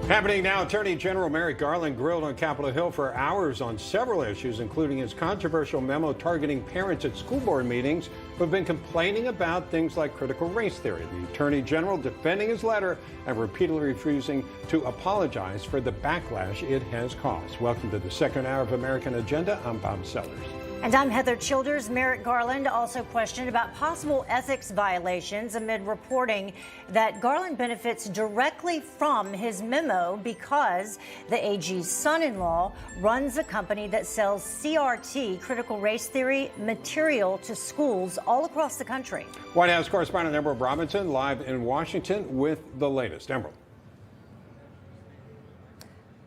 Happening now, Attorney General Merrick Garland grilled on Capitol Hill for hours on several issues, including his controversial memo targeting parents at school board meetings who have been complaining about things like critical race theory. The Attorney General defending his letter and repeatedly refusing to apologize for the backlash it has caused. Welcome to the second hour of American Agenda. I'm Bob Sellers. And I'm Heather Childers. Merrick Garland also questioned about possible ethics violations amid reporting that Garland benefits directly from his memo because the AG's son-in-law runs a company that sells CRT, critical race theory, material to schools all across the country. White House correspondent Emerald Robinson live in Washington with the latest. Emerald.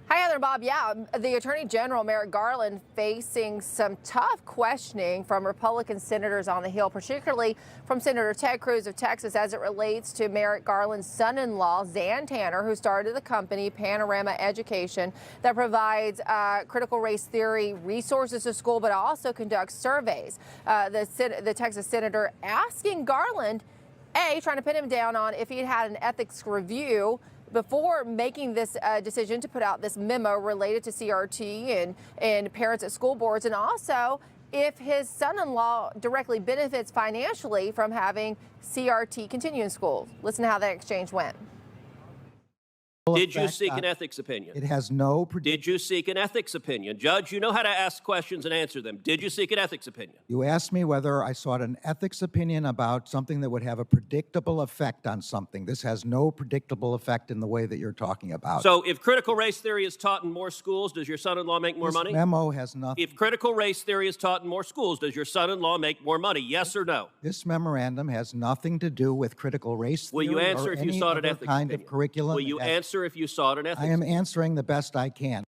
Hi, Heather and Bob. Yeah, the Attorney General Merrick Garland facing some tough questioning from Republican senators on the Hill, particularly from Senator Ted Cruz of Texas as it relates to Merrick Garland's son-in-law, Zan Tanner, who started the company Panorama Education that provides critical race theory resources to school, but also conducts surveys. The Texas senator asking Garland, trying to pin him down on if he had an ethics review before making this decision to put out this memo related to CRT and parents at school boards, and also if his son-in-law directly benefits financially from having CRT continue in schools. Listen to how that exchange went. Did you seek an ethics opinion? It has no... Did you seek an ethics opinion? Judge, you know how to ask questions and answer them. Did you seek an ethics opinion? You asked me whether I sought an ethics opinion about something that would have a predictable effect on something. This has no predictable effect in the way that you're talking about. So if critical race theory is taught in more schools, does your son-in-law make more money? This memo has nothing... If critical race theory is taught in more schools, does your son-in-law make more money? Yes or no? This memorandum has nothing to do with critical race theory. Will you answer if you sought an ethics kind opinion? of curriculum. Will you answer if you sought an ethics? I am answering the best I can.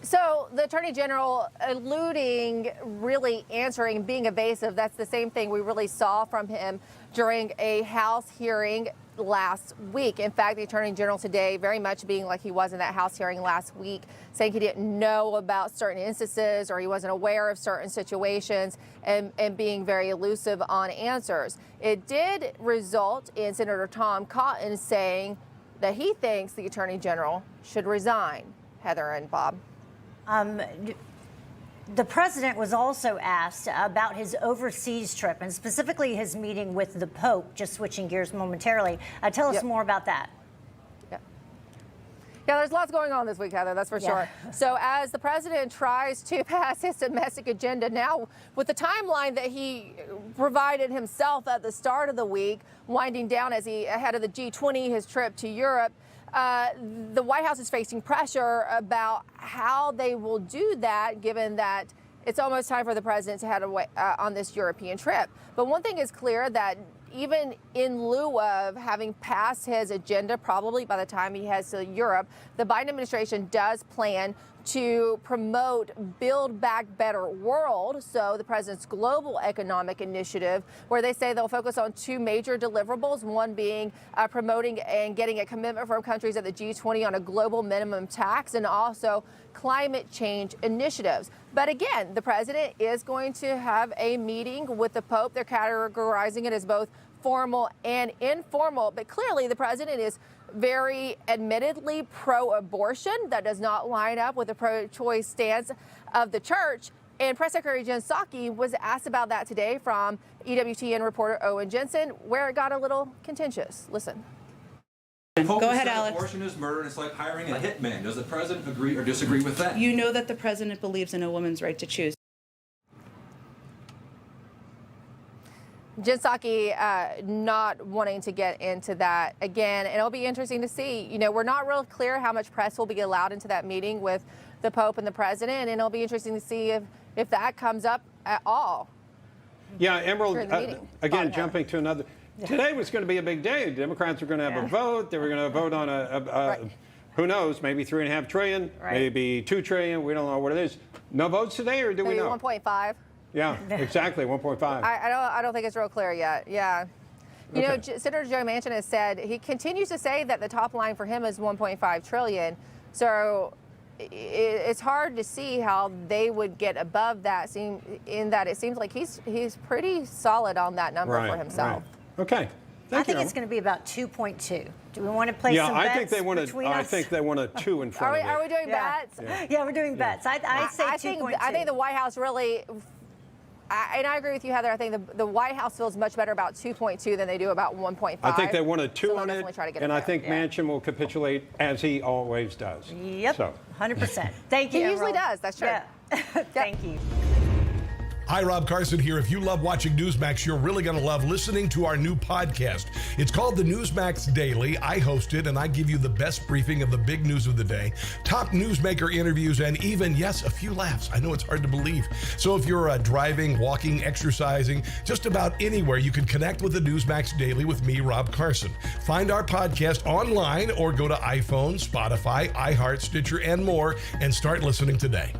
So the Attorney General alluding, really answering, being evasive. That's the same thing we really saw from him during a House hearing last week. In fact, the Attorney General today very much being like he was in that House hearing last week, saying he didn't know about certain instances or he wasn't aware of certain situations, and being very elusive on answers. It did result in Senator Tom Cotton saying that he thinks the Attorney General should resign. Heather and Bob. The president was also asked about his overseas trip and specifically his meeting with the Pope, just switching gears momentarily. Tell us more about that. Yeah, there's lots going on this week, Heather, that's for sure. So as the president tries to pass his domestic agenda now, with the timeline that he provided himself at the start of the week, winding down as he ahead of the G20, his trip to Europe, the White House is facing pressure about how they will do that, given that it's almost time for the president to head away on this European trip. But one thing is clear, that even in lieu of having passed his agenda, probably by the time he heads to Europe, the Biden administration does plan to promote Build Back Better World, so the president's global economic initiative, where they say they'll focus on two major deliverables, one being promoting and getting a commitment from countries at the G20 on a global minimum tax, and also climate change initiatives. But again, the president is going to have a meeting with the Pope. They're categorizing it as both formal and informal, but clearly the president is very admittedly pro-abortion. That does not line up with the pro-choice stance of the church. And Press Secretary Jen Psaki was asked about that today from EWTN reporter Owen Jensen, where it got a little contentious. Listen. Go ahead, Alex. Abortion is murder, and it's like hiring a hitman. Does the president agree or disagree with that? You know that the president believes in a woman's right to choose. Jen Psaki not wanting to get into that again, and it'll be interesting to see. You know, we're not real clear how much press will be allowed into that meeting with the Pope and the president, and it'll be interesting to see if that comes up at all. Yeah, Emerald, again, jumping to another. Today was going to be a big day. The Democrats were going to have a vote. They were going to vote on who knows, maybe $3.5 trillion, maybe $2 trillion. We don't know what it is. No votes today, or do we know? 1.5. Yeah, exactly, 1.5. I don't think it's real clear yet. Yeah. You know, Senator Joe Manchin has said, he continues to say that the top line for him is 1.5 trillion. So it's hard to see how they would get above that, in that it seems like he's pretty solid on that number for himself. Okay. I think it's going to be about 2.2. Do we want to place some bets between us? I think they want a 2 in front of it. Are we doing bets? Yeah, we're doing bets. I say 2.2. I think the White House really, and I agree with you, Heather. I think the White House feels much better about 2.2 than they do about 1.5. I think they want a 2 on it, and I think Manchin will capitulate as he always does. Yep, so. 100%. Thank you. He usually does. That's true. Yeah. Thank you. Hi, Rob Carson here. If you love watching Newsmax, you're really going to love listening to our new podcast. It's called the Newsmax Daily. I host it, and I give you the best briefing of the big news of the day, top newsmaker interviews, and even, yes, a few laughs. I know it's hard to believe. So if you're driving, walking, exercising, just about anywhere, you can connect with the Newsmax Daily with me, Rob Carson. Find our podcast online or go to iPhone, Spotify, iHeart, Stitcher, and more, and start listening today.